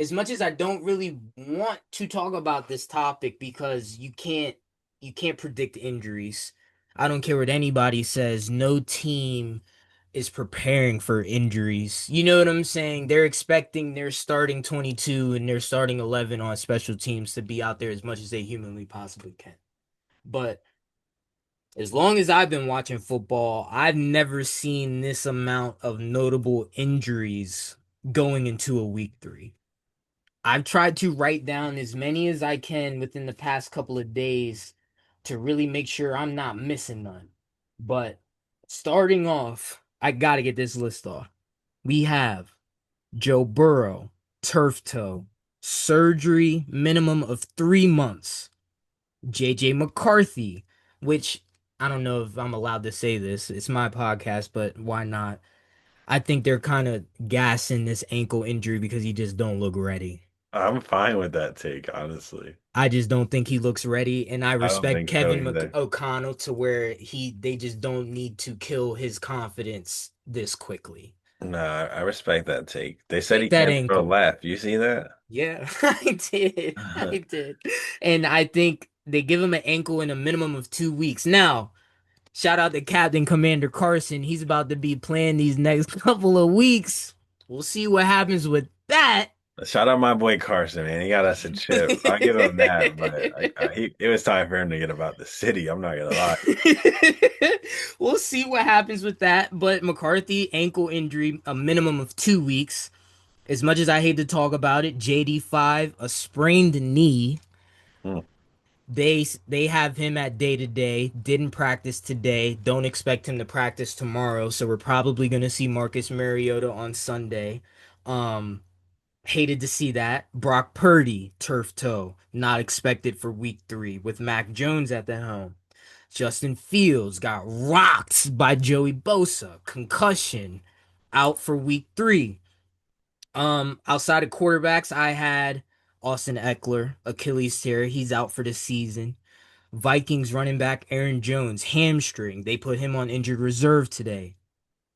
as much as I don't really want to talk about this topic because you can't predict injuries. I don't care what anybody says. No team is preparing for injuries. You know what I'm saying? They're expecting their starting 22 and their starting 11 on special teams to be out there as much as they humanly possibly can. But as long as I've been watching football, I've never seen this amount of notable injuries going into a week 3. I've tried to write down as many as I can within the past couple of days to really make sure I'm not missing none. But starting off, I got to get this list off. We have Joe Burrow, turf toe, surgery, minimum of 3 months. JJ McCarthy, which I don't know if I'm allowed to say this. It's my podcast, but why not? I think they're kind of gassing this ankle injury because he just don't look ready. I'm fine with that take, honestly. I just don't think he looks ready, and I I don't respect think so Kevin either. O'Connell to where they just don't need to kill his confidence this quickly. No, I respect that take. They said he Take that can't throw ankle. left. You see that? Yeah, I did. I did. And I think they give him an ankle in a minimum of 2 weeks. Now, shout out to Captain Commander Carson. He's about to be playing these next couple of weeks. We'll see what happens with that. Shout out my boy Carson, man. He got us a chip. I'll give him that, but it was time for him to get about the city. I'm not gonna lie. We'll see what happens with that. But McCarthy, ankle injury, a minimum of 2 weeks. As much as I hate to talk about it, JD5, a sprained knee. Hmm. They have him at day to day. Didn't practice today. Don't expect him to practice tomorrow. So we're probably gonna see Marcus Mariota on Sunday. Um, Hated to see that. Brock Purdy, turf toe, not expected for week 3 with Mac Jones at the helm. Justin Fields got rocked by Joey Bosa, concussion, out for week 3. Outside of quarterbacks, I had Austin Eckler, Achilles tear, he's out for the season. Vikings running back Aaron Jones, hamstring. They put him on injured reserve today.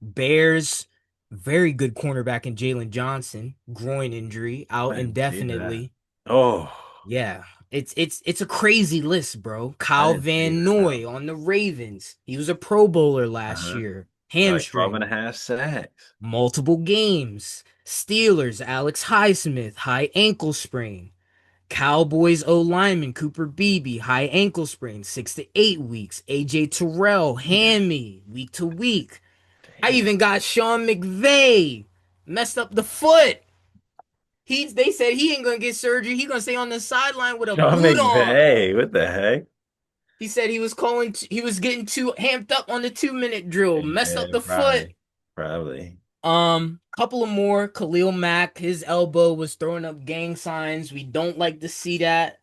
Bears, very good cornerback in Jalen Johnson, groin injury, I out didn't see that. indefinitely. Oh, Yeah. It's a crazy list, bro. I Kyle didn't see Van that. Noy on the Ravens. He was a Pro Bowler last Uh-huh. year. Like 12 and Hamstring. a half sacks. Multiple games. Steelers, Alex Highsmith, high ankle sprain. Cowboys O lineman Cooper Beebe, high ankle sprain, 6 to 8 weeks. AJ Terrell, Yeah. hammy, week to week. I Damn. even got Sean McVay, messed up the foot. They said he ain't gonna get surgery. He gonna stay on the sideline with a Sean boot on. McVay. What the heck? He said he was getting too amped up on the 2 minute drill, messed Yeah, up the foot. probably. Probably. Couple of more. Khalil Mack, his elbow was throwing up gang signs. We don't like to see that.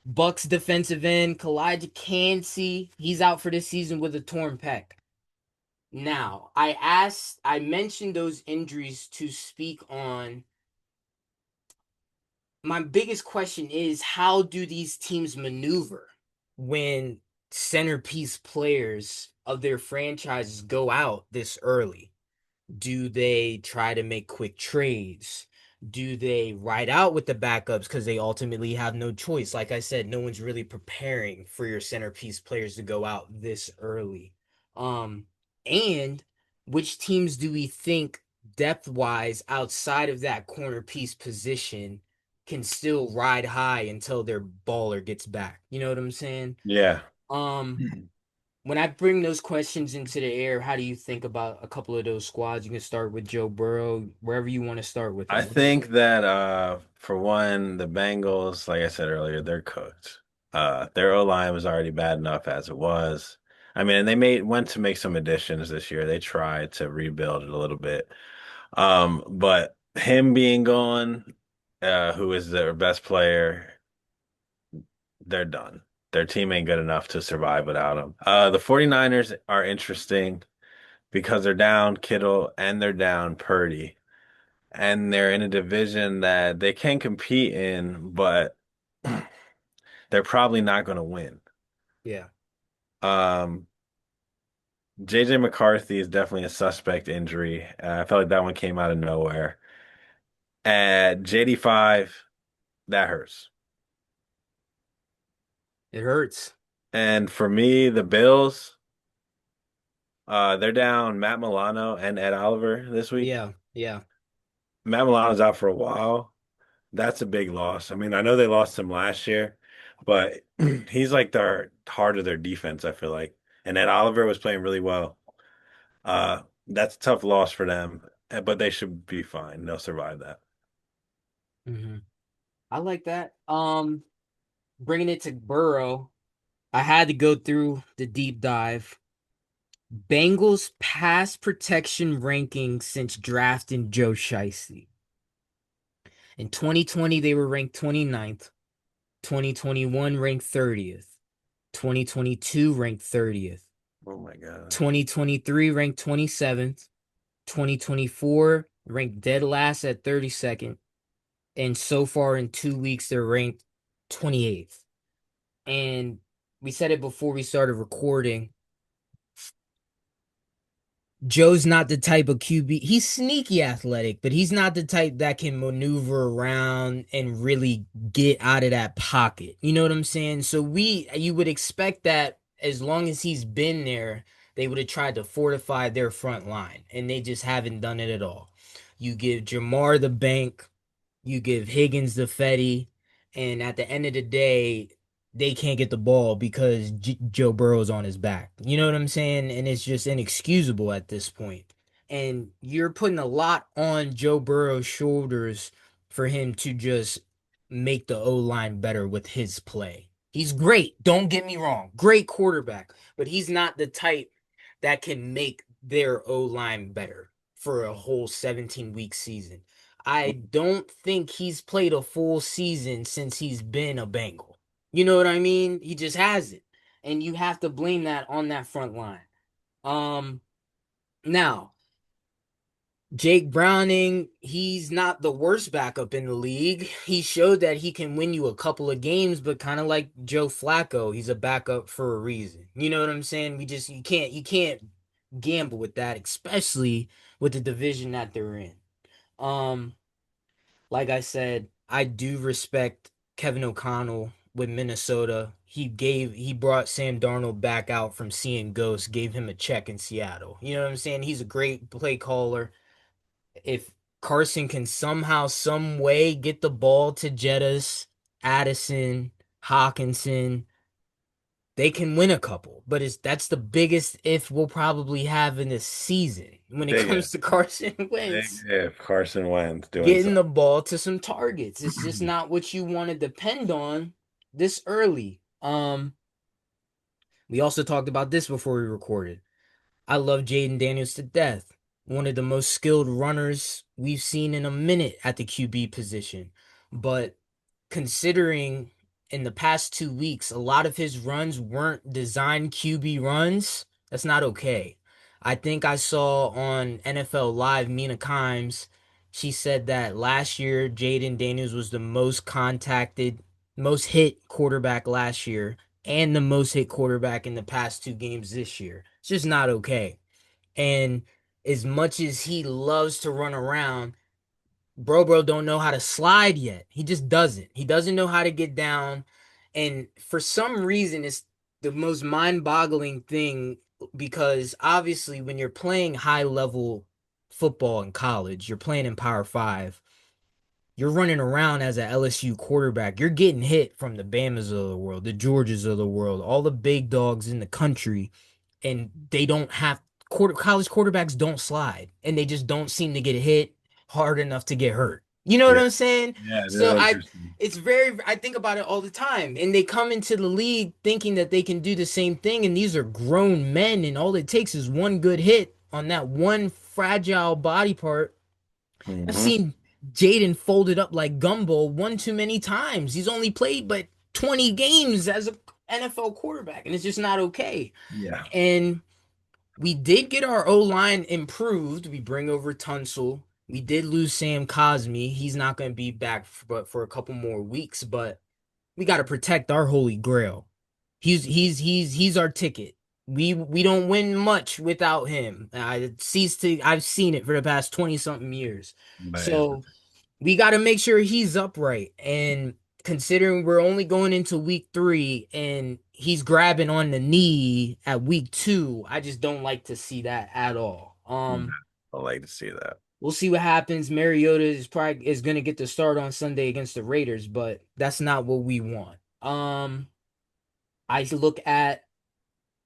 Bucks defensive end, Kalijah Kancey, he's out for this season with a torn pec. Now, I mentioned those injuries to speak on. My biggest question is how do these teams maneuver when centerpiece players of their franchises go out this early? Do they try to make quick trades? Do they ride out with the backups because they ultimately have no choice? Like I said, no one's really preparing for your centerpiece players to go out this early. Um, and which teams do we think depth wise outside of that corner piece position can still ride high until their baller gets back? You know what I'm saying? Yeah. Um, when I bring those questions into the air, how do you think about a couple of those squads? You can start with Joe Burrow, wherever you want to start with I them. think that for one, the Bengals, like I said earlier, they're cooked. Their O-line was already bad enough as it was. I mean, and they went to make some additions this year. They tried to rebuild it a little bit. But him being gone, who is their best player, they're done. Their team ain't good enough to survive without him. The 49ers are interesting because they're down Kittle and they're down Purdy. And they're in a division that they can compete in, but they're probably not going to win. Yeah. Um, JJ McCarthy is definitely a suspect injury. I felt like that one came out of nowhere. At JD5, that hurts. It hurts. And for me, the Bills, they're down Matt Milano and Ed Oliver this week. Yeah, yeah. Matt Milano's out for a while. That's a big loss. I mean, I know they lost him last year, but he's like their heart of their defense, I feel like. And Ed Oliver was playing really well. That's a tough loss for them, but they should be fine. They'll survive that. hmm I like that. Bringing it to Burrow, I had to go through the deep dive. Bengals pass protection ranking since drafting Joe Shiesty. In 2020, they were ranked 29th. 2021 ranked 30th. 2022 ranked 30th. Oh my gosh. 2023 ranked 27th. 2024 ranked dead last at 32nd. And so far in 2 weeks, they're ranked 28th. And we said it before we started recording. Joe's not the type of QB. He's sneaky athletic, but he's not the type that can maneuver around and really get out of that pocket. You know what I'm saying? So you would expect that as long as he's been there, they would have tried to fortify their front line, and they just haven't done it at all. You give Jamar the bank, you give Higgins the Fetty, and at the end of the day, they can't get the ball because Joe Burrow's on his back. You know what I'm saying? And it's just inexcusable at this point. And you're putting a lot on Joe Burrow's shoulders for him to just make the O line better with his play. He's great. Don't get me wrong. Great quarterback, but he's not the type that can make their O line better for a whole 17-week season. I don't think he's played a full season since he's been a Bengal. You know what I mean? He just hasn't. And you have to blame that on that front line. Um Now, Jake Browning, he's not the worst backup in the league. He showed that he can win you a couple of games, but kind of like Joe Flacco, he's a backup for a reason. You know what I'm saying? You can't gamble with that, especially with the division that they're in. Um Like I said, I do respect Kevin O'Connell with Minnesota. He brought Sam Darnold back out from seeing ghosts, gave him a check in Seattle. You know what I'm saying? He's a great play caller. If Carson can somehow, some way get the ball to Jettas, Addison, Hawkinson, they can win a couple. But that's the biggest if we'll probably have in this season when it Big comes if. to Carson Big Wentz if Carson Wentz doing getting the something. ball to some targets. It's just not what you want to depend on this early. We also talked about this before we recorded. I love Jaden Daniels to death. One of the most skilled runners we've seen in a minute at the QB position. But considering in the past 2 weeks, a lot of his runs weren't designed QB runs, that's not okay. I think I saw on NFL Live Mina Kimes, she said that last year Jaden Daniels was the most contacted, most hit quarterback last year, and the most hit quarterback in the past 2 games this year. It's just not okay. And as much as he loves to run around, bro don't know how to slide yet. He just doesn't. He doesn't know how to get down. And for some reason, it's the most mind-boggling thing because obviously when you're playing high level football in college, you're playing in Power Five, you're running around as a LSU quarterback. You're getting hit from the Bamas of the world, the Georgias of the world, all the big dogs in the country, and they don't have college quarterbacks don't slide, and they just don't seem to get hit hard enough to get hurt. You know what Yeah. I'm saying? Yeah, it So is interesting. I think about it all the time, and they come into the league thinking that they can do the same thing, and these are grown men, and all it takes is one good hit on that one fragile body part. I've Hmm. seen Jaden folded up like gumbo one too many times. He's only played but 20 games as a NFL quarterback, and it's just not okay. Yeah. And we did get our O line improved. We bring over Tunsil. We did lose Sam Cosmi. He's not going to be back for a couple more weeks, but we got to protect our holy grail. He's our ticket. We don't win much without him. I've seen it for the past 20 something years. But it's So we got to make sure he's upright. And considering we're only going into week 3 and he's grabbing on the knee at week 2, I just don't like to see that at all. No, I like to see that. We'll see what happens. Mariota is going to get the start on Sunday against the Raiders, but that's not what we want. I look at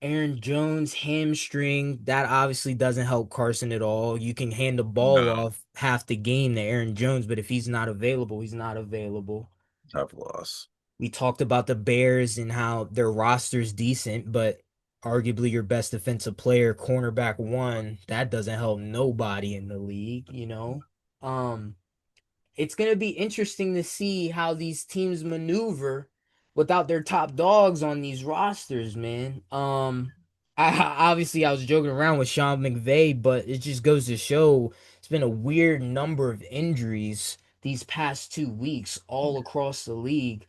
Aaron Jones hamstring. That obviously doesn't help Carson at all. You can hand the ball No, off half the game to Aaron Jones, but if he's not available, he's not available. tough loss. We talked about the Bears and how their roster's decent, but arguably your best defensive player, cornerback one, that doesn't help nobody in the league. Um, it's going to be interesting to see how these teams maneuver without their top dogs on these rosters, man. I was joking around with Sean McVay, but it just goes to show it's been a weird number of injuries these past 2 weeks all across the league.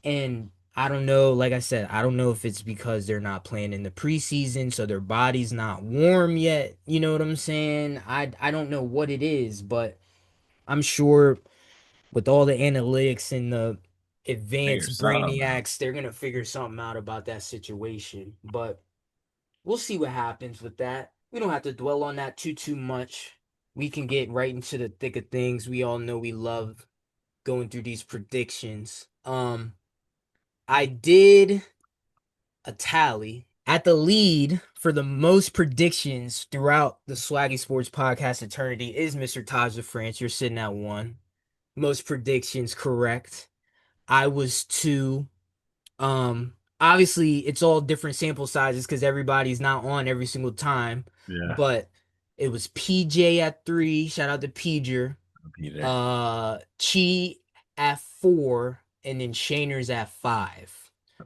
And I don't know, like I said, I don't know if it's because they're not playing in the preseason, so their body's not warm yet. You know what I'm saying? I don't know what it is, but I'm sure with all the analytics and the Figure advanced something out. brainiacs, they're gonna figure something out about that situation. But we'll see what happens with that. We don't have to dwell on that too much. We can get right into the thick of things. We all know we love going through these predictions. I did a tally at the lead for the most predictions throughout the Swaggy Sports podcast eternity is Mr. Taj of France. You're sitting at one. Most predictions correct. I was two. Obviously it's all different sample sizes because everybody's not on every single time. Yeah, But it was PJ at three. Shout out to PJ. Peter. Chi at four, and then Shaner's at five.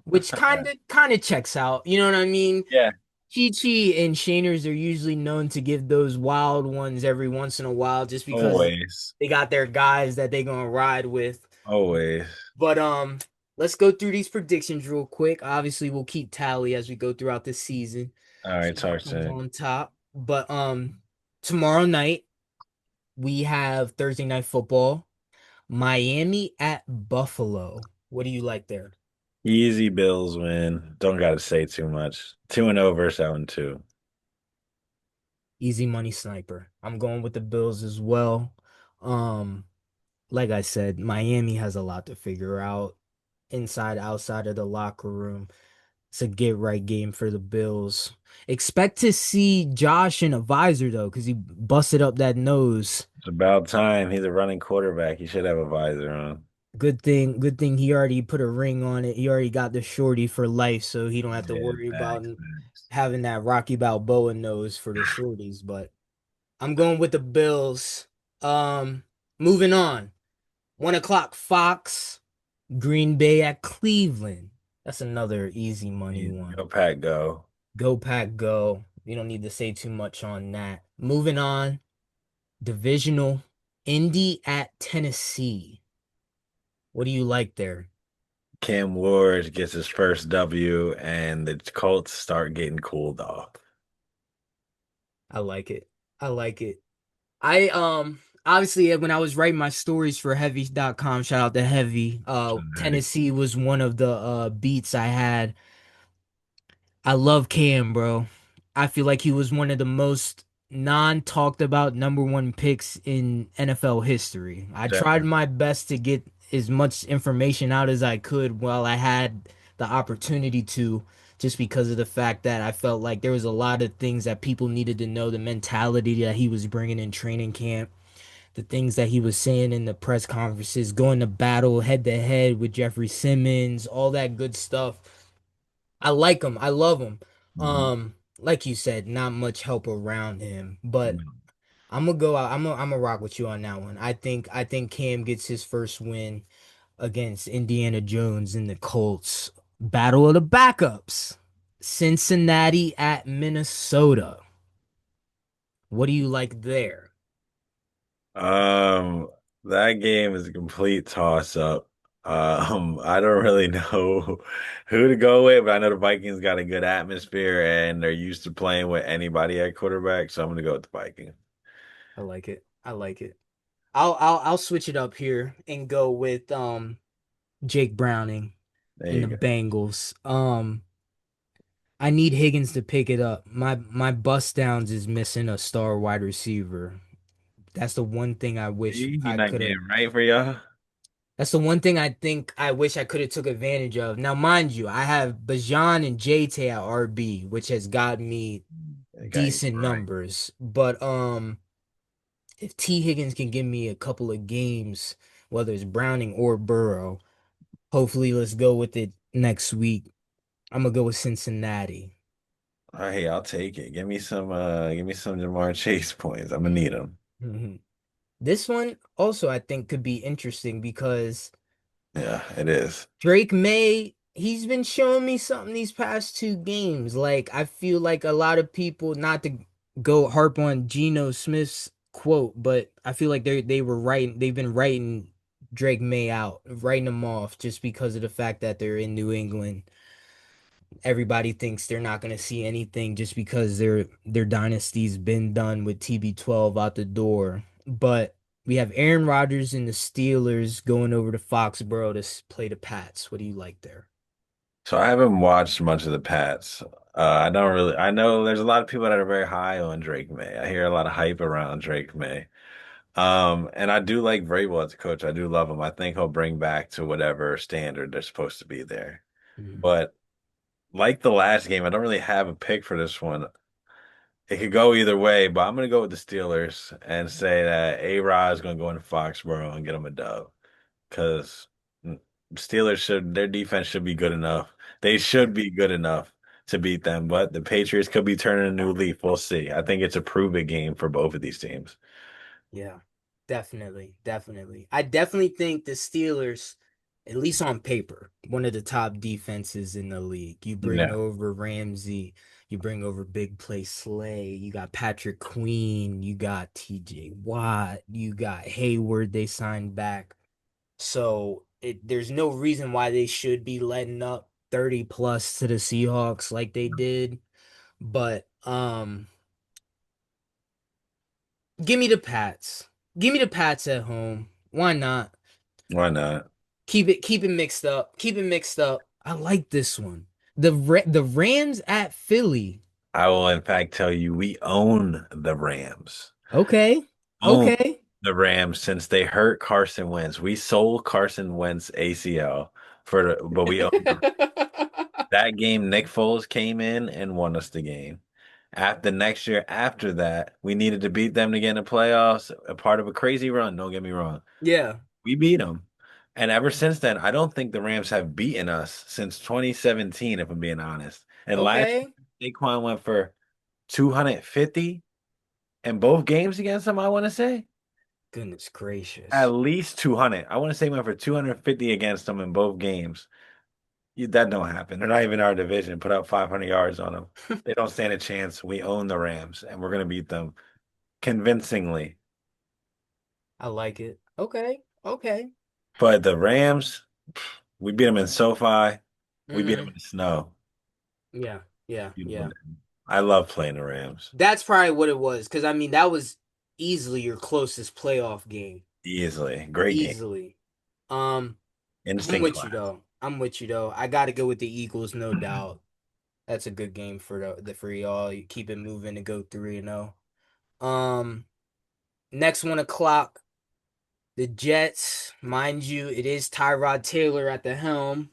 Which kind of checks out. You know what I mean? Yeah, Chi Chi and Shaners are usually known to give those wild ones every once in a while just because always, they got their guys that they gonna ride with. always. But let's go through these predictions real quick. Obviously, we'll keep tally as we go throughout the season. All See right, who talk comes to on top. But tomorrow night we have Thursday night football. Miami at Buffalo. What do you like there? easy Bills win. Don't got to say too much. 2-0 versus 7-2. Easy money sniper. I'm going with the Bills as well. Um, like I said, Miami has a lot to figure out inside, outside of the locker room. It's a get right game for the Bills. Expect to see Josh in a visor though, because he busted up that nose. It's about time. He's a running quarterback. He should have a visor on. Good thing he already put a ring on it. He already got the shorty for life, so he don't have to Yeah, worry about facts, facts. having that Rocky Balboa nose for the shorties. But I'm going with the Bills. Um, moving on. 1 o'clock Fox, Green Bay at Cleveland. That's another easy money Easy. one. Go Pack, go. Go Pack Go. You don't need to say too much on that. Moving on. Divisional. Indy at Tennessee. What do you like there? Cam Ward gets his first W, and the Colts start getting cooled off. I like it. I like it. I obviously when I was writing my stories for heavy.com, shout out to Heavy, Tennessee was one of the beats I had. I love Cam, bro. I feel like he was one of the most non-talked about number one picks in NFL history. I tried Definitely. my best to get as much information out as I could while I had the opportunity to, just because of the fact that I felt like there was a lot of things that people needed to know, the mentality that he was bringing in training camp, the things that he was saying in the press conferences, going to battle head to head with Jeffrey Simmons, all that good stuff. I like him. I love him. Mhm. Like you said, not much help around him, but I'm gonna go out. I'm gonna rock with you on that one. I think Cam gets his first win against Indiana Jones and the Colts. Battle of the backups. Cincinnati at Minnesota. What do you like there? Um, that game is a complete toss up. I don't really know who to go with, but I know the Vikings got a good atmosphere and they're used to playing with anybody at quarterback, so I'm gonna go with the Vikings. I like it. I like it. I'll switch it up here and go with Jake Browning There and you the go. Bengals. I need Higgins to pick it up. My bust downs is missing a star wide receiver. That's the one thing I wish He I not could have. getting right for y'all. That's the one thing I think I wish I could have took advantage of. Now, mind you, I have Bajan and JT at RB, which has got me That guy decent right. numbers. But if T Higgins can give me a couple of games, whether it's Browning or Burrow, hopefully let's go with it next week. I'm gonna go with Cincinnati. Hey, I'll take it. Give me some Jamar Chase points. I'm gonna need them. Mhm. This one also I think could be interesting because Yeah, it is. Drake May, he's been showing me something these past two games. Like, I feel like a lot of people, not to go harp on Geno Smith's quote, but I feel like they've been writing Drake May out, writing him off just because of the fact that they're in New England. Everybody thinks they're not going to see anything just because their dynasty's been done with TB12 out the door. But we have Aaron Rodgers and the Steelers going over to Foxborough to play the Pats. What do you like there? So I haven't watched much of the Pats. I don't really. I know there's a lot of people that are very high on Drake May. I hear a lot of hype around Drake May. And I do like Vrabel as a coach. I do love him. I think he'll bring back to whatever standard they're supposed to be there. Mhm. But like the last game, I don't really have a pick for this one. It could go either way, but I'm gonna go with the Steelers and say that A-Rod is gonna go into Foxborough and get him a dub. Because Steelers should their defense should be good enough. They Yeah. should be good enough to beat them, but the Patriots could be turning a new leaf. We'll see. I think it's a prove it game for both of these teams. Yeah, definitely, definitely. I definitely think the Steelers, at least on paper, one of the top defenses in the league. You bring Yeah. over Ramsey, you bring over Big Play Slay, you got Patrick Queen, you got TJ Watt, you got Hayward they signed back. So there's no reason why they should be letting up 30 plus to the Seahawks like they did. But give me the Pats. Give me the Pats at home. Why not? Why not? Keep it mixed up. Keep it mixed up. I like this one. The Rams at Philly. I will in fact tell you we own the Rams. Okay. Own Okay. the Rams since they hurt Carson Wentz. We sold Carson Wentz ACL but we own the that game. Nick Foles came in and won us the game. After next year, after that, we needed to beat them to get in the playoffs, a part of a crazy run. Don't get me wrong. Yeah. We beat them. And ever since then, I don't think the Rams have beaten us since 2017, if I'm being honest. And last Okay. year, Saquon went for 250 in both games against them, I want to say. Goodness At gracious. least 200. I want to say he went for 250 against them in both games. That don't happen. They're not even our division. Put up 500 yards on them. They don't stand a chance. We own the Rams, and we're going to beat them convincingly. I like it. Okay. Okay. But the Rams, we beat them in SoFi. We beat them in Mm-hmm. the snow. Yeah. Yeah. Beautiful Yeah. day. I love playing the Rams. That's probably what it was. Because I mean, that was easily your closest playoff game. Easily. Great game. Easily. Um, I'm Instant with you class. though. I'm with you though. I got to go with the Eagles, no doubt. That's a good game for the for y'all. You keep it moving and go 3-0. Next 1 o'clock, the Jets. Mind you, it is Tyrod Taylor at the helm.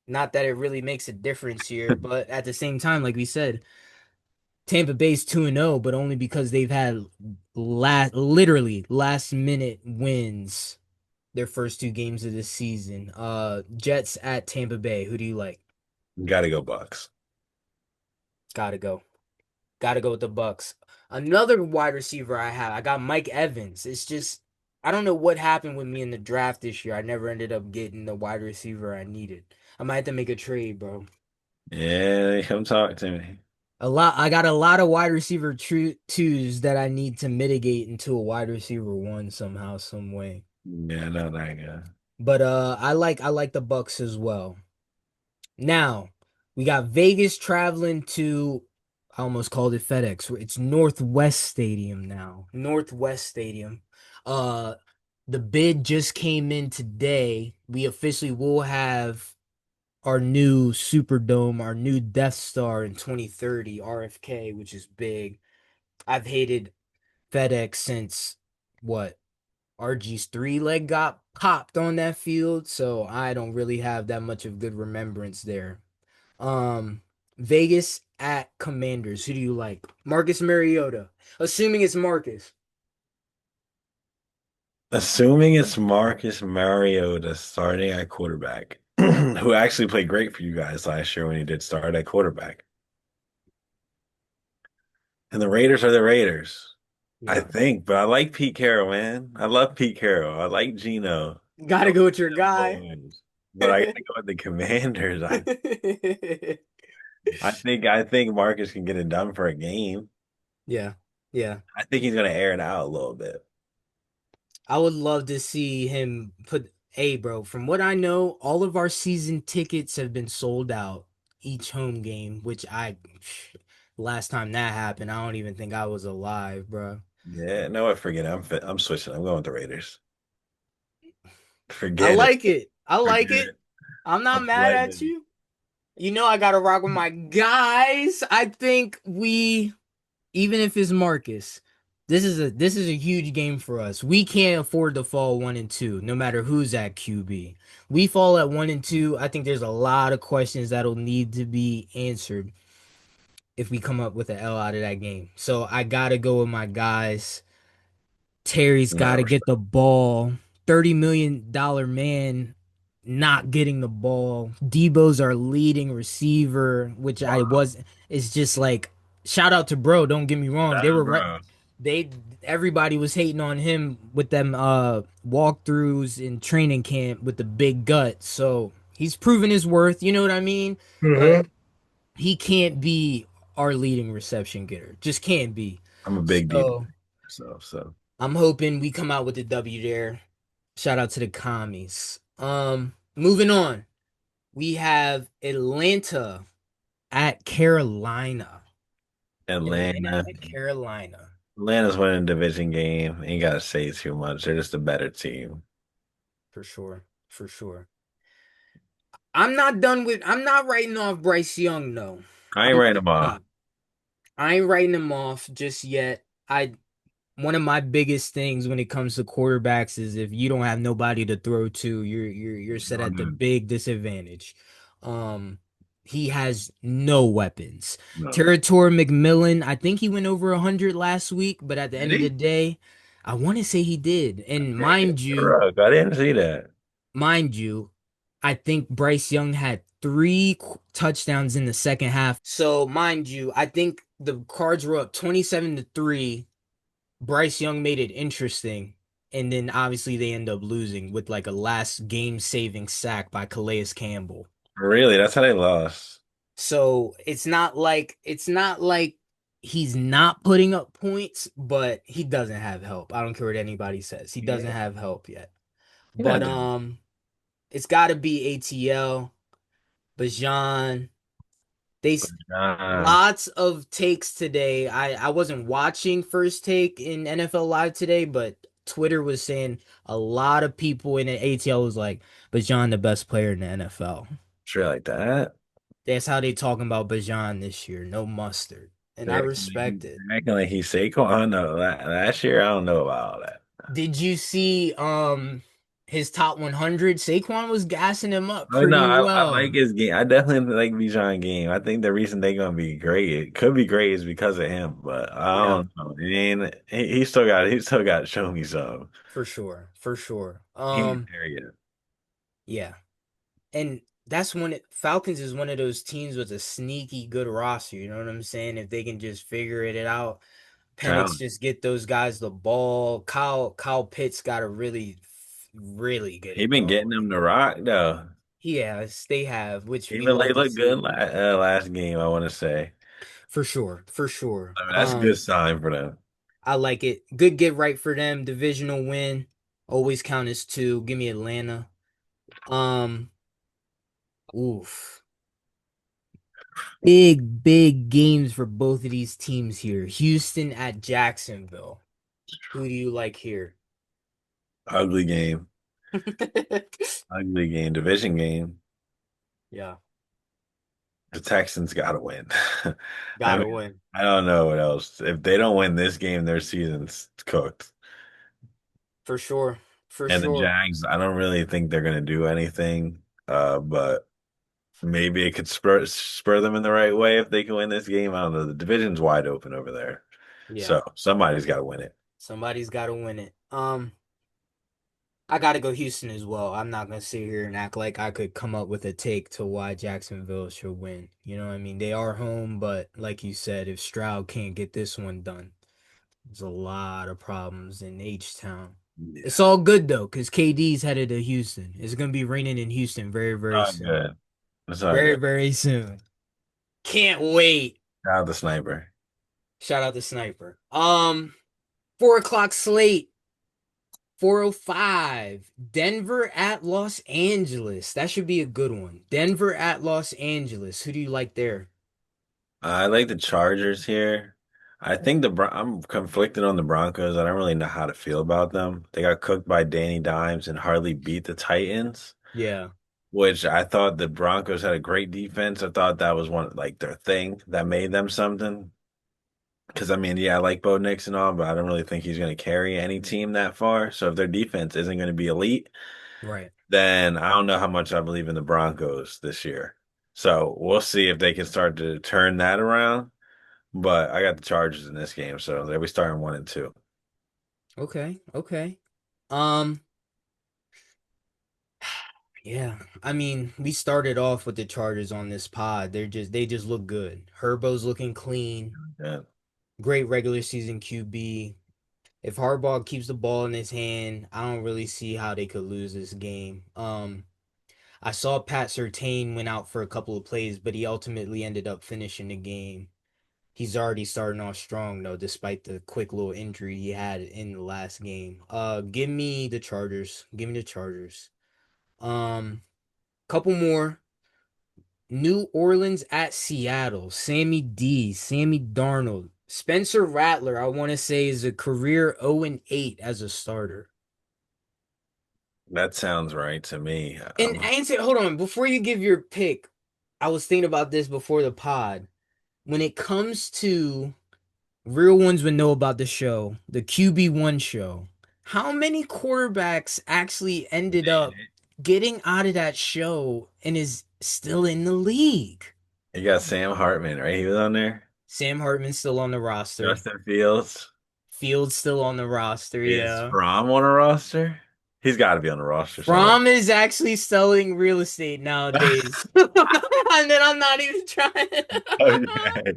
Not that it really makes a difference here, but at the same time, like we said, Tampa Bay's 2-0, but only because they've had literally last minute wins their first two games of the season. Jets at Tampa Bay. Who do you like? Gotta go Bucks. Gotta go. Gotta go with the Bucks. Another wide receiver I got Mike Evans. It's just I don't know what happened with me in the draft this year. I never ended up getting the wide receiver I needed. I might have to make a trade, bro. Yeah, come talk to me. I got a lot of wide receiver twos that I need to mitigate into a wide receiver one somehow, some way. Yeah, no, that guy. But I like the Bucks as well. Now, we got Vegas traveling to, I almost called it FedEx. It's Northwest Stadium now. Northwest Stadium. The bid just came in today. We officially will have our new Superdome, our new Death Star in 2030 RFK, which is big. I've hated FedEx since what RG's three leg got popped on that field, so I don't really have that much of good remembrance there. Um, Vegas at Commanders. Who do you like? Marcus Mariota. Assuming it's Marcus. Assuming it's Marcus Mariota starting at quarterback, who actually played great for you guys last year when he did start at quarterback. And the Raiders are the Raiders, I Yeah. think. But I like Pete Carroll, man. I love Pete Carroll. I like Geno. I Gotta like go with your them guy. boys. But I gotta go with the Commanders. I think Marcus can get it done for a game. Yeah. Yeah. I think he's gonna air it out a little bit. I would love to see him put, hey, bro, from what I know, all of our season tickets have been sold out each home game, which last time that happened, I don't even think I was alive, bro. Yeah, no, what? Forget it. I'm switching. I'm going with the Raiders. I Forget it. like it. I Forget like it. it. I'm not I'm mad at sweating. you. You know, I got to rock with my guys. I think even if it's Marcus, this is a huge game for us. We can't afford to fall 1-2, no matter who's at QB. We fall at 1-2. I think there's a lot of questions that'll need to be answered if we come up with an L out of that game. So I gotta go with my guys. Terry's got No, to get the ball. $30 million man not getting the ball. Debo's our leading receiver, which I wow. was. It's just like shout out to bro. Don't get me wrong. They were right. Bro. They everybody was hating on him with them walkthroughs in training camp with the big gut. So he's proven his worth. You know what I mean? But Mhm. he can't be our leading reception getter. Just can't be. I'm a big Debo So so I'm hoping we come out with the W there. Shout out to the commies. Moving on. We have Atlanta at Carolina. Atlanta Atlanta. at Carolina. Atlanta's winning the division game. Ain't gotta say too much. They're just a better team. For sure. For sure. I'm not writing off Bryce Young, though. I ain't I'm writing just them off. not. I ain't writing him off just yet. I One of my biggest things when it comes to quarterbacks is if you don't have nobody to throw to, you're set at the No, big disadvantage. Um, he has no weapons. no. Territor McMillan, I think he went over 100 last week, but at the Did end of the he? day, I want to say he did. And Dang, bro, I didn't see that. mind you, I think Bryce Young had three touchdowns in the second half. So mind you, I think the Cards were up 27-3. Bryce Young made it interesting, and then obviously they end up losing with like a last game saving sack by Calais Campbell. Really? That's how they lost. So it's not like he's not putting up points, but he doesn't have help. I don't care what anybody says. He doesn't Yeah. have help yet. You're not But doing it's gotta be ATL, Bajan. They nah, Lots of takes today. I wasn't watching First Take in NFL Live today, but Twitter was saying a lot of people in the ATL was like, Bajan the best player in the NFL. straight like that. That's how they talking about Bajan this year. No mustard. And I respect it. They're acting like he's Saquon. No, last year I don't know about all that. Did you see his top 100? Saquon was gassing him up Oh no, pretty I like well. his game. I definitely like Bijan game. I think the reason they're gonna be great, it could be great, is because of him. But I Yeah, don't know. He still got to show me some. for sure. For sure. He ain't there yet. Yeah. And that's Falcons is one of those teams with a sneaky good roster. You know what I'm saying? If they can just figure it out, Penix Talent. just get those guys the ball. Kyle Pitts got to really get He it been getting going. them to rock though. Yes, they have, which we Even love they to looked good see last game. I want to say. for sure, for sure. I mean, that's a good sign for them. I like it. Good get right for them. Divisional win. Always count as two. Give me Atlanta. Um, oof. Big games for both of these teams here. Houston at Jacksonville. Who do you like here? Ugly game. Ugly game. Division game. Yeah, The Texans gotta win. I gotta mean, win I don't know what else. If they don't win this game, their season's cooked. for sure, for And the sure. Jags, I don't really think they're gonna do anything. But maybe it could spur them in the right way if they can win this game. I don't know. The division's wide open over there. Yeah, So somebody's gotta win it. somebody's gotta win it. I gotta go Houston as well. I'm not gonna sit here and act like I could come up with a take to why Jacksonville should win. You know what I mean? They are home, but like you said, if Stroud can't get this one done, there's a lot of problems in H-Town. It's Yeah. all good though, because KD's headed to Houston. It's gonna be raining in Houston very, very All soon. good. It's all Very, good. very soon. Can't wait. Shout out the sniper. Shout out to Sniper. 4 o'clock slate. 4:05. Denver at Los Angeles. That should be a good one. Denver at Los Angeles. Who do you like there? I like the Chargers here. I think I'm conflicted on the Broncos. I don't really know how to feel about them. They got cooked by Danny Dimes and hardly beat the Titans, Yeah, which I thought the Broncos had a great defense. I thought that was one like their thing that made them something. Because I mean, yeah, I like Bo Nix and all, but I don't really think he's going to carry any team that far. So if their defense isn't going to be elite, right. then I don't know how much I believe in the Broncos this year. So we'll see if they can start to turn that around. But I got the Chargers in this game, so they'll be starting 1-2. Okay, okay. Um, yeah. I mean, we started off with the Chargers on this pod. They just look good. Herbo's looking clean. Yeah. Great regular season QB. If Harbaugh keeps the ball in his hand, I don't really see how they could lose this game. I saw Pat Surtain went out for a couple of plays, but he ultimately ended up finishing the game. He's already starting off strong though, despite the quick little injury he had in the last game. Give me the Chargers. Give me the Chargers. Couple more. New Orleans at Seattle. Sammy Darnold. Spencer Rattler, I want to say, is a career 0-8 as a starter. That sounds right to me. And answer, hold on, before you give your pick, I was thinking about this before the pod. When it comes to real ones would know about the show, the QB1 show, how many quarterbacks actually ended up getting out of that show and is still in the league? You got Sam Hartman, right? He was on there. Sam Hartman's still on the roster. Justin Fields. Fields still on the roster, Is yeah. Fromm on a roster? He's got to be on the roster somewhere. Fromm is actually selling real estate nowadays. And then I'm not even trying. Okay.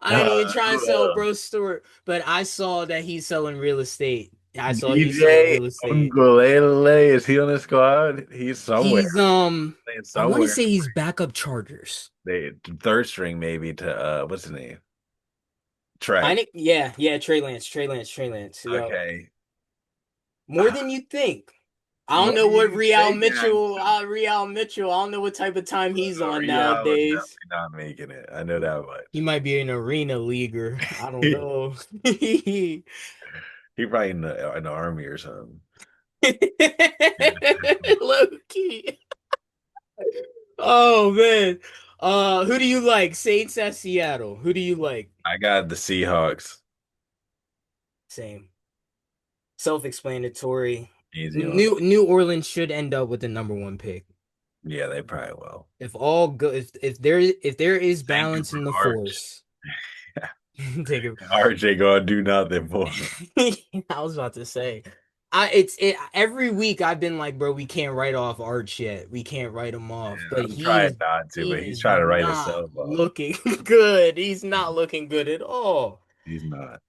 I ain't even trying to Who sell else? bro Stewart, but I saw that he's selling real estate. I saw he's selling DJ real estate. Ungulele, is he on the squad? He's somewhere. He's Playing I want to somewhere. say he's backup Chargers. They third string maybe to what's his name? Trey. Yeah, yeah, Trey Lance. Yo, Okay. more than you think. I don't More know than what you think, Real Mitchell. I don't know what type of time he's on Real is nowadays. definitely not making it. I know that He much. might be an arena leaguer. I don't He know. probably in the army or something. Low key. Oh man. Who do you like? Saints at Seattle. Who do you like? I got the Seahawks. Same. Self-explanatory. Easy one. New Orleans should end up with the number one pick. Yeah, they probably will. If all go if there is Thank you balance for in the Arch. force, take it. RJ gonna do nothing for him. I was about to say, it's every week I've been like, bro, we can't write off Arch yet. We can't write him off, Yeah, but I'm trying not to, but he's he's trying to write not himself off. looking good. He's not looking good at all. He's not.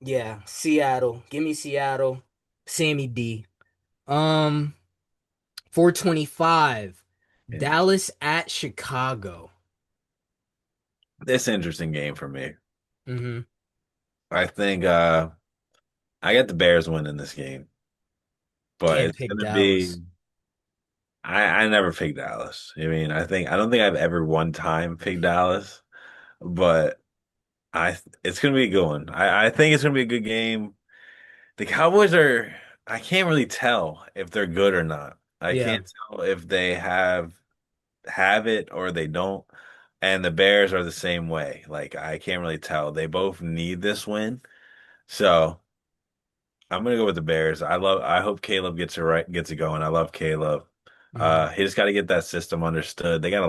Yeah, Seattle. Give me Seattle. Sammy D. Um, 425. Interesting. Dallas at Chicago. This interesting game for me. Mm-hmm. I think I got the Bears winning this game, but Can't it's pick gonna be Dallas. I never picked Dallas. I don't think I've ever one time picked Dallas, but it's gonna be a good one. I think it's gonna be a good game. The Cowboys are I can't really tell if they're good or not. I Yeah, can't tell if they have it or they don't. And the Bears are the same way. Like I can't really tell. They both need this win. So I'm gonna go with the Bears. I hope Caleb gets it going. I love Caleb. hmm, He just got to get that system understood. They got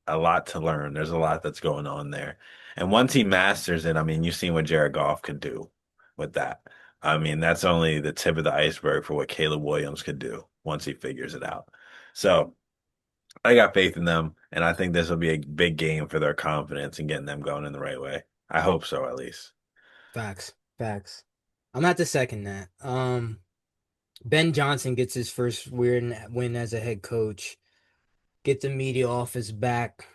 a lot to learn. There's a lot that's going on there. And once he masters it, I mean, you've seen what Jared Goff could do with that. I mean, that's only the tip of the iceberg for what Caleb Williams could do once he figures it out. So I got faith in them, and I think this will be a big game for their confidence and getting them going in the right way. I hope so, at least. facts, facts. I'm at the second that. Ben Johnson gets his first win as a head coach. Get the media off his back.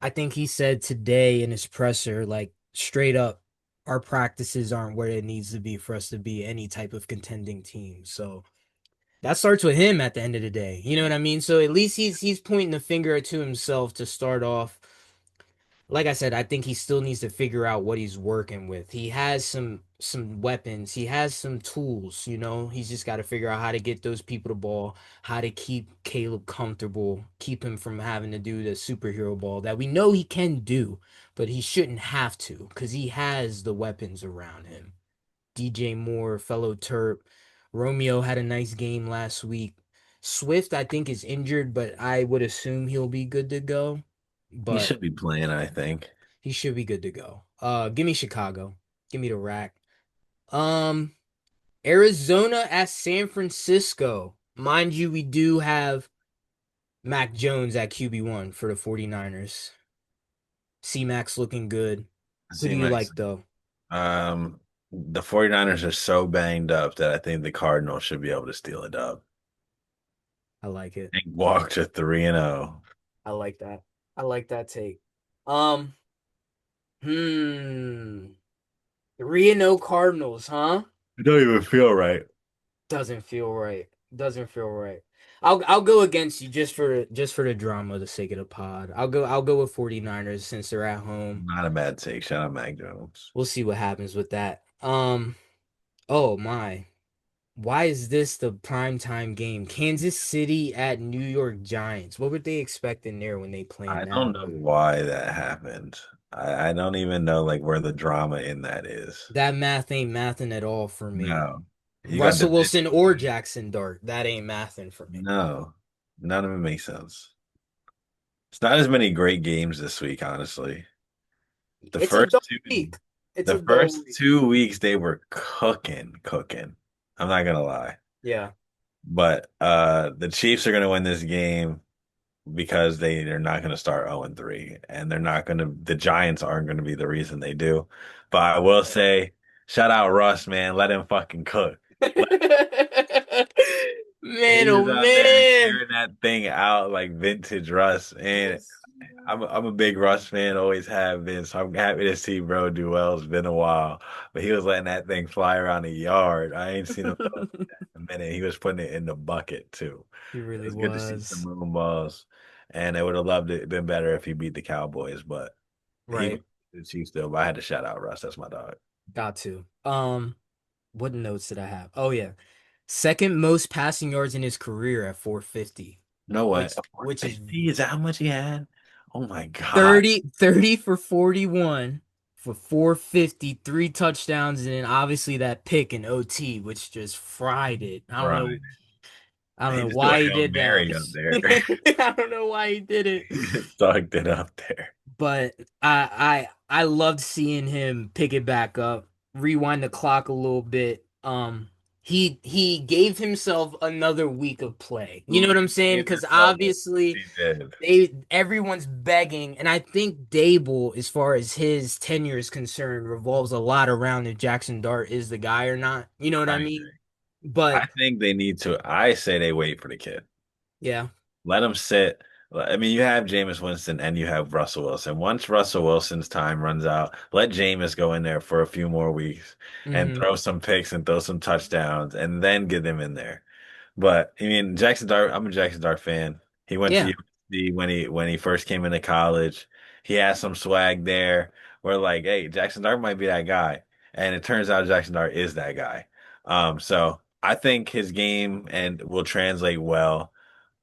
I think he said today in his presser, like straight up, our practices aren't where it needs to be for us to be any type of contending team. So that starts with him at the end of the day. You know what I mean? So at least he's pointing the finger to himself to start off. Like I said, I think he still needs to figure out what he's working with. He has some weapons, he has some tools, you know. He's just got to figure out how to get those people the ball, how to keep Caleb comfortable, keep him from having to do the superhero ball that we know he can do, but he shouldn't have to because he has the weapons around him. DJ Moore, fellow Terp. Romeo had a nice game last week. Swift, I think, is injured, but I would assume he'll be good to go. He But should be playing, I think. he should be good to go. Give me Chicago. Give me the rack. Um, Arizona at San Francisco. Mind you, we do have Mac Jones at QB1 for the 49ers. C-Mac's looking good. Who do See, you Max. like though? The 49ers are so banged up that I think the Cardinals should be able to steal a dub. I like it. And walk to 3-0. I like that. I like that take. Um, hmm. 3-0 Cardinals, huh? It don't even feel right. Doesn't feel right. Doesn't feel right. I'll go against you just for the drama, the sake of the pod. I'll go with 49ers since they're at home. Not a bad take. Shout out Mac Jones. We'll see what happens with that. Oh my. Why is this the primetime game? Kansas City at New York Giants. What were they expecting there when they I planned that don't know one? why that happened. I don't even know like where the drama in that is. That math ain't mathing at all for me. No. You got Russell Wilson division or games. Jackson Dart, that ain't mathing for me. No. None of it makes sense. It's not as many great games this week, honestly. The It's a first dull two week. It's the a dull first week. 2 weeks they were cooking. I'm not gonna lie. Yeah. But the Chiefs are gonna win this game because they're not gonna start 0-3. And the Giants aren't gonna be the reason they do. But I will say, shout out Russ, man. Let him fucking cook. Let Man, He oh was out there man. airing that thing out like vintage Russ. And Yes. I'm a big Russ fan, always have been. So I'm happy to see bro do well. It's been a while. But he was letting that thing fly around the yard. I ain't seen him throw it in a minute. He was putting it in the bucket too. He It really was good to see some was. moon balls. And I would have loved it been better if he beat the Cowboys, but he Right. the Chiefs still. But I had to shout out Russ. That's my dog. Got to. What notes did I have? Oh yeah. Second most passing yards in his career at 450, You know what? which is 450, is that how much he had? Oh my God. 30 for 41 for 450, three touchdowns, and then obviously that pick in OT, which just fried it. Right. I don't He know just threw a why he Hail did that. Mary up there. I don't know why he did it. He just tucked it up there. But I loved seeing him pick it back up, rewind the clock a little bit. He gave himself another week of play. You know what I'm He saying? gave Because himself a obviously he did. everyone's begging, and I think Dable, as far as his tenure is concerned, revolves a lot around if Jackson Dart is the guy or not. You know what I I mean? agree. I But think they need to. I say they wait for the kid. yeah. Let him sit. I mean, you have Jameis Winston and you have Russell Wilson. Once Russell Wilson's time runs out, let Jameis go in there for a few more weeks and Hmm. throw some picks and throw some touchdowns and then get them in there. But I mean, Jackson Dart, I'm a Jackson Dart fan. He went to Yeah. USC when he first came into college. He had some swag there. We're like, hey, Jackson Dart might be that guy. And it turns out Jackson Dart is that guy. So I think his game and will translate well,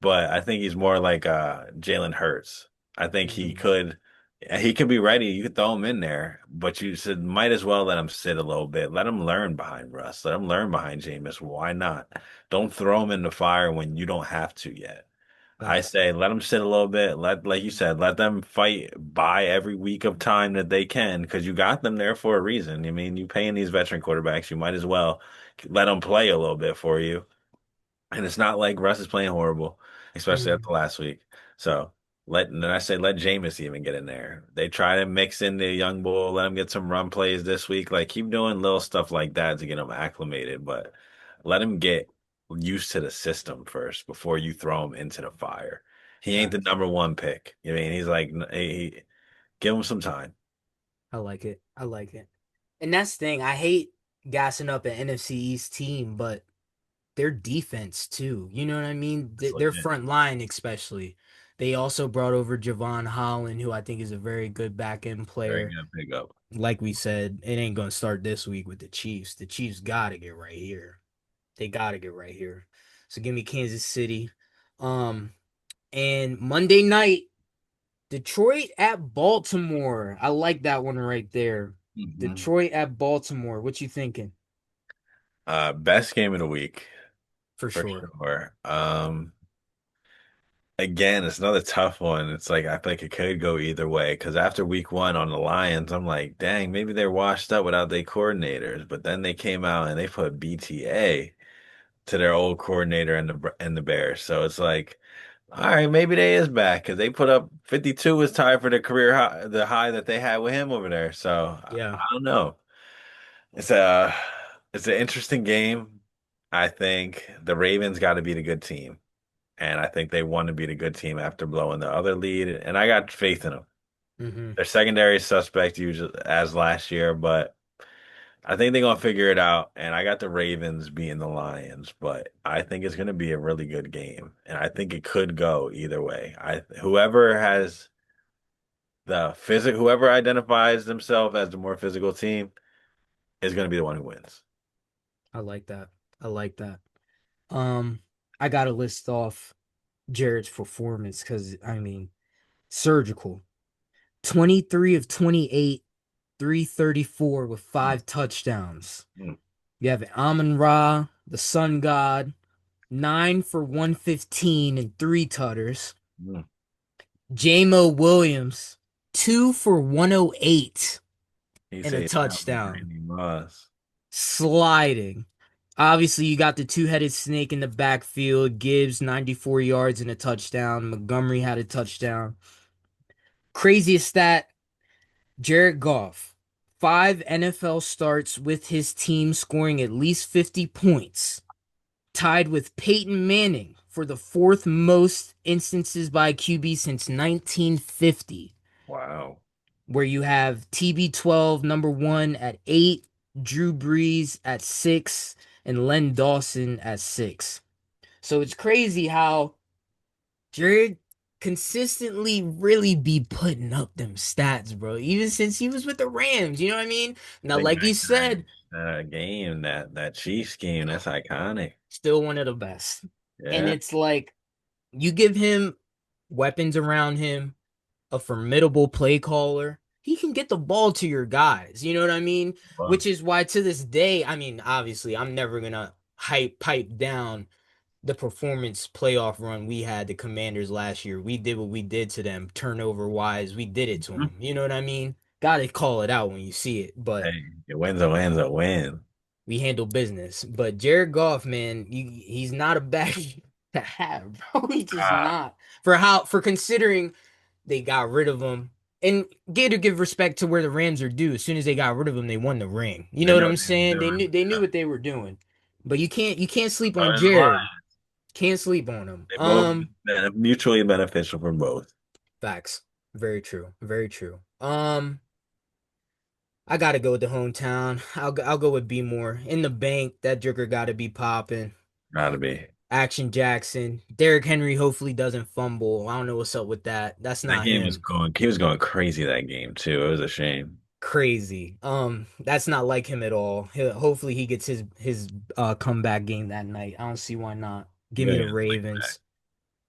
but I think he's more like Jalen Hurts. I think Mhm. he could be ready. You could throw him in there, but you should might as well let him sit a little bit. Let him learn behind Russ. Let him learn behind Jameis. Why not? Don't throw him in the fire when you don't have to yet. I Facts. say let them sit a little bit. Like you said, let them fight by every week of time that they can because you got them there for a reason. I mean, you paying these veteran quarterbacks, you might as well let them play a little bit for you. And it's not like Russ is playing horrible, especially Mhm. after last week. So then I say let Jameis even get in there. They try to mix in the young bull, let him get some run plays this week. Like keep doing little stuff like that to get him acclimated, but let him get used to the system first before you throw him into the fire. He ain't the Facts. number one pick. I mean, he's like give him some time. I like it. I like it. And that's the thing. I hate gassing up an NFC East team, but their defense too. You know what I mean? It's Their legit. front line, especially. They also brought over Javon Holland, who I think is a very good back end Very player. good pickup. Like we said, it ain't gonna start this week with the Chiefs. The Chiefs gotta get right here. They gotta get right here. So give me Kansas City. Um, and Monday night, Detroit at Baltimore. I like that one right there. Hmm. Detroit at Baltimore. What you thinking? Best game of the week For for sure. sure. Again, it's another tough one. It's like I think it could go either way because after week one on the Lions, I'm like, dang, maybe they're washed up without their coordinators. But then they came out and they put BTA to their old coordinator and the Bears. So it's like, all right, maybe they is back because they put up 52 was tied for the career high, the high that they had with him over there. So Yeah, I don't know. It's a it's an interesting game. I think the Ravens got to be the good team. And I think they want to be the good team after blowing the other lead. And I got faith in them. hmm, Their secondary is suspect usually as last year, but I think they're gonna figure it out. And I got the Ravens beating the Lions, but I think it's gonna be a really good game. And I think it could go either way. Whoever has whoever identifies themselves as the more physical team is gonna be the one who wins. I like that. I like that. Um, I gotta list off Jared's performance because I mean, surgical. 23 of 28, 334 with Mm, 5 touchdowns. mm, You have Amon Ra, the Sun God, 9 for 115 and 3 tutters. mm. Jamo Williams, 2 for 108 He and a said that was touchdown. Randy Moss. Sliding. Obviously, you got the two-headed snake in the backfield. Gibbs, 94 yards and a touchdown. Montgomery had a touchdown. Craziest stat, Jared Goff. 5 NFL starts with his team scoring at least 50 points, tied with Peyton Manning for the fourth most instances by QB since 1950, Wow. where you have TB12 number one at 8, Drew Brees at 6, and Len Dawson at 6. So it's crazy how Jared consistently really be putting up them stats, bro. Even since he was with the Rams, you know what I mean? Now, Think like back you to that said, game, that Chiefs game, that's iconic. still one of the best. And Yeah. it's like you give him weapons around him, a formidable play caller. He can get the ball to your guys. You know what I mean? Well, Which is why to this day, I mean, obviously, I'm never gonna pipe down the performance playoff run we had the Commanders last year. We did what we did to them, turnover wise. We did it to mhm. them. You know what I mean? Gotta call it out when you see it. But Hey, a win's a win's a win. we handle business. But Jared Goff, man, he's not a bad to have, bro. He's just Ah, not for considering they got rid of him. And give respect to where the Rams are due. As soon as they got rid of him, they won the ring. You they know what know I'm what they was saying? doing. They knew Yeah. what they were doing. But you can't sleep So on is Jared. Lions. Can't sleep on him. They both mutually beneficial for both. Facts. Very true. Very true. I gotta go with the hometown. I'll go with B more in the bank. That Joker gotta be popping. Gotta be. Action Jackson. Derrick Henry hopefully doesn't fumble. I don't know what's up with that. That's That not game was him. going. He was going crazy that game too. It was a shame. crazy. That's not like him at all. Hopefully he gets his comeback game that night. I don't see why not. Give me Yeah, the like Ravens.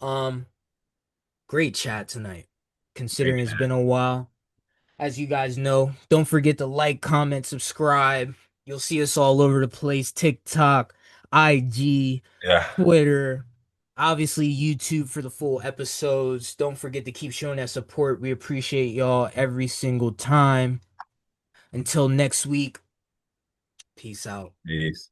Um, Great chat tonight. great Considering it's chat. been a while. As you guys know, don't forget to like, comment, subscribe. You'll see us all over the place. TikTok, IG, Yeah. Twitter, obviously YouTube for the full episodes. Don't forget to keep showing that support. We appreciate y'all every single time. Until next week, peace out. Peace.